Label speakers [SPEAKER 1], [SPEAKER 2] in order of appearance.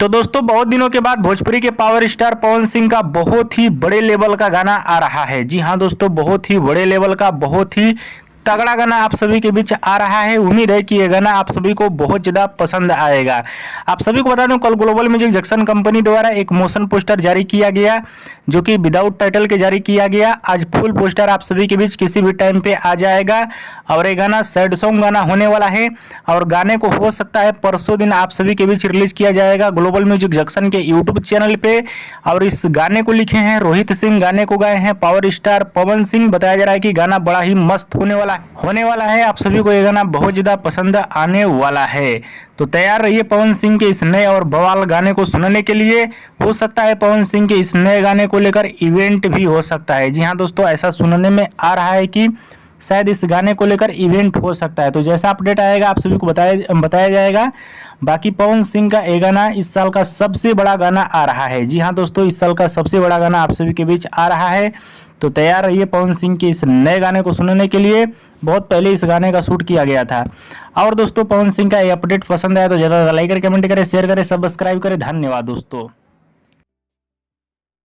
[SPEAKER 1] तो दोस्तों बहुत दिनों के बाद भोजपुरी के पावर स्टार पवन सिंह का बहुत ही बड़े लेवल का गाना आ रहा है। जी हाँ दोस्तों, बहुत ही बड़े लेवल का, बहुत ही तगड़ा गाना आप सभी के बीच आ रहा है। उम्मीद है कि यह गाना आप सभी को बहुत ज़्यादा पसंद आएगा। आप सभी को बता दूं, कल ग्लोबल म्यूजिक जंक्शन कंपनी द्वारा एक मोशन पोस्टर जारी किया गया, जो कि विदाउट टाइटल के जारी किया गया। आज फुल पोस्टर आप सभी के बीच किसी भी टाइम पे आ जाएगा और ये गाना सैड सॉन्ग गाना होने वाला है और गाने को हो सकता है परसों दिन आप सभी के बीच रिलीज किया जाएगा ग्लोबल म्यूजिक जंक्शन के यूट्यूब चैनल पे। और इस गाने को लिखे हैं रोहित सिंह, गाने को गाए हैं पावर स्टार पवन सिंह। बताया जा रहा है कि गाना बड़ा ही मस्त होने वाला है। आप सभी को ये गाना बहुत ज़्यादा पसंद आने वाला है। तो तैयार रहिए पवन सिंह के इस नए और बवाल गाने को सुनने के लिए। हो सकता है पवन सिंह के इस नए गाने को लेकर इवेंट भी हो सकता है। जी हाँ दोस्तों, ऐसा सुनने में आ रहा है कि शायद इस गाने को लेकर इवेंट हो सकता है। तो जैसा अपडेट आएगा आप सभी को बताया जाएगा। बाकी पवन सिंह का ये गाना इस साल का सबसे बड़ा गाना आ रहा है। जी हाँ दोस्तों, इस साल का सबसे बड़ा गाना आप सभी के बीच आ रहा है। तो तैयार रहिए पवन सिंह के इस नए गाने को सुनने के लिए। बहुत पहले इस गाने का शूट किया गया था। और दोस्तों पवन सिंह का ये अपडेट पसंद आया तो ज़्यादा लाइक करें, कमेंट करें, शेयर करें, सब्सक्राइब करें। धन्यवाद दोस्तों।